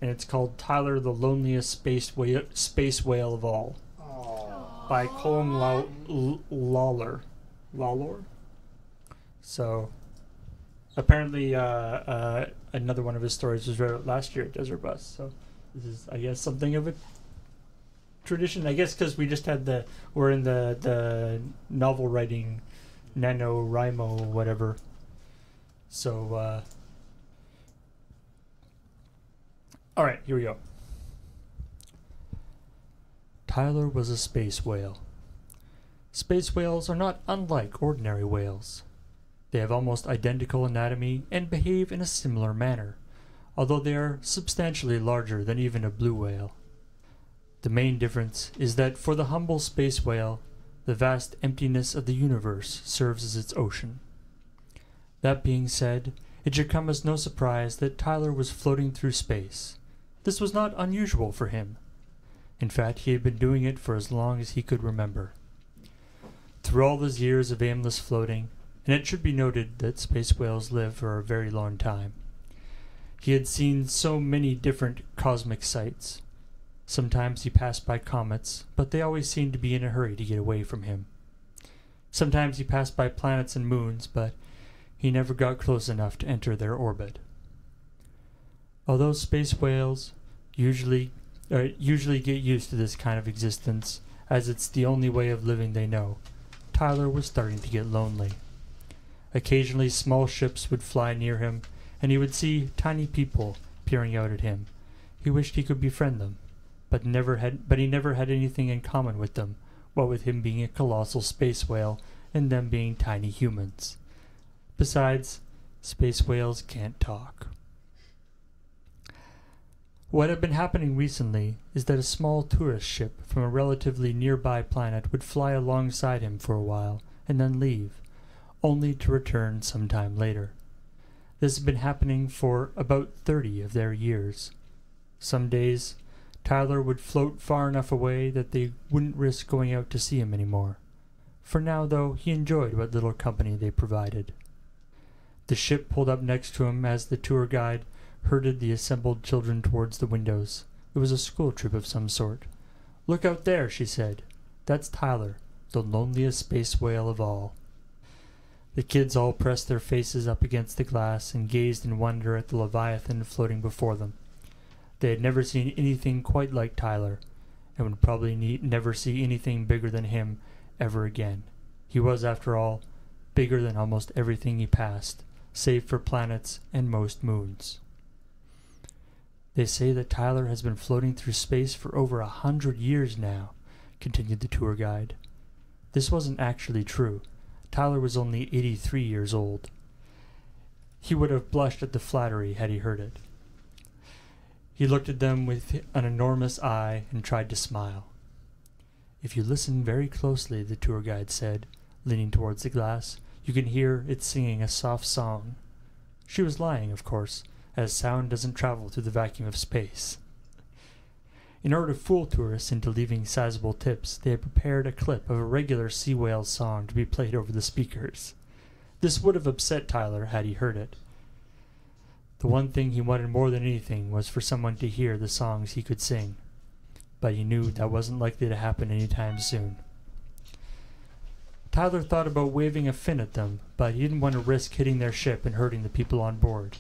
and it's called Tyler, the Loneliest Space Whale of All, by Colm Lawlor. Lawlor? So, apparently, another one of his stories was read out last year at Desert Bus. So, this is, I guess, something of a tradition. I guess because we just had we're in the novel writing NaNoWriMo whatever. So, all right, here we go. Tyler was a space whale. Space whales are not unlike ordinary whales. They have almost identical anatomy and behave in a similar manner, although they are substantially larger than even a blue whale. The main difference is that for the humble space whale, the vast emptiness of the universe serves as its ocean. That being said, it should come as no surprise that Tyler was floating through space. This was not unusual for him. In fact, he had been doing it for as long as he could remember. Through all those years of aimless floating, and it should be noted that space whales live for a very long time, he had seen so many different cosmic sights. Sometimes he passed by comets, but they always seemed to be in a hurry to get away from him. Sometimes he passed by planets and moons, but he never got close enough to enter their orbit. Although space whales usually get used to this kind of existence, as it's the only way of living they know, Tyler was starting to get lonely. Occasionally small ships would fly near him, and he would see tiny people peering out at him. He wished he could befriend them, but he never had anything in common with them, what with him being a colossal space whale and them being tiny humans. Besides, space whales can't talk. What had been happening recently is that a small tourist ship from a relatively nearby planet would fly alongside him for a while and then leave, only to return sometime later. This had been happening for about 30 of their years. Some days, Tyler would float far enough away that they wouldn't risk going out to see him anymore. For now, though, he enjoyed what little company they provided. The ship pulled up next to him as the tour guide herded the assembled children towards the windows. It was a school trip of some sort. "Look out there," she said. "That's Tyler, the loneliest space whale of all." The kids all pressed their faces up against the glass and gazed in wonder at the Leviathan floating before them. They had never seen anything quite like Tyler, and would probably never see anything bigger than him ever again. He was, after all, bigger than almost everything he passed, save for planets and most moons. "They say that Tyler has been floating through space for over 100 years now," continued the tour guide. This wasn't actually true. Tyler was only 83 years old. He would have blushed at the flattery had he heard it. He looked at them with an enormous eye and tried to smile. "If you listen very closely," the tour guide said, leaning towards the glass, "you can hear it singing a soft song." She was lying, of course, as sound doesn't travel through the vacuum of space. In order to fool tourists into leaving sizable tips, they had prepared a clip of a regular sea whale song to be played over the speakers. This would have upset Tyler had he heard it. The one thing he wanted more than anything was for someone to hear the songs he could sing, but he knew that wasn't likely to happen anytime soon. Tyler thought about waving a fin at them, but he didn't want to risk hitting their ship and hurting the people on board.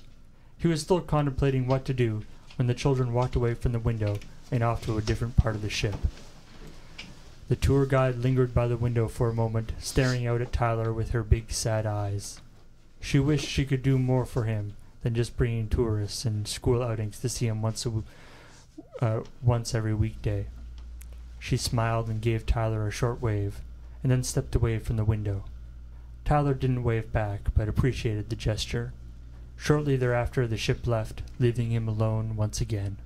He was still contemplating what to do when the children walked away from the window and off to a different part of the ship. The tour guide lingered by the window for a moment, staring out at Tyler with her big sad eyes. She wished she could do more for him than just bringing tourists and school outings to see him once every weekday. She smiled and gave Tyler a short wave, and then stepped away from the window. Tyler didn't wave back, but appreciated the gesture. Shortly thereafter, the ship left, leaving him alone once again.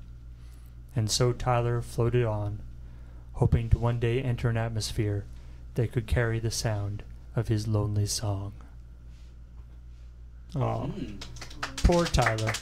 And so Tyler floated on, hoping to one day enter an atmosphere that could carry the sound of his lonely song. Aw, poor Tyler.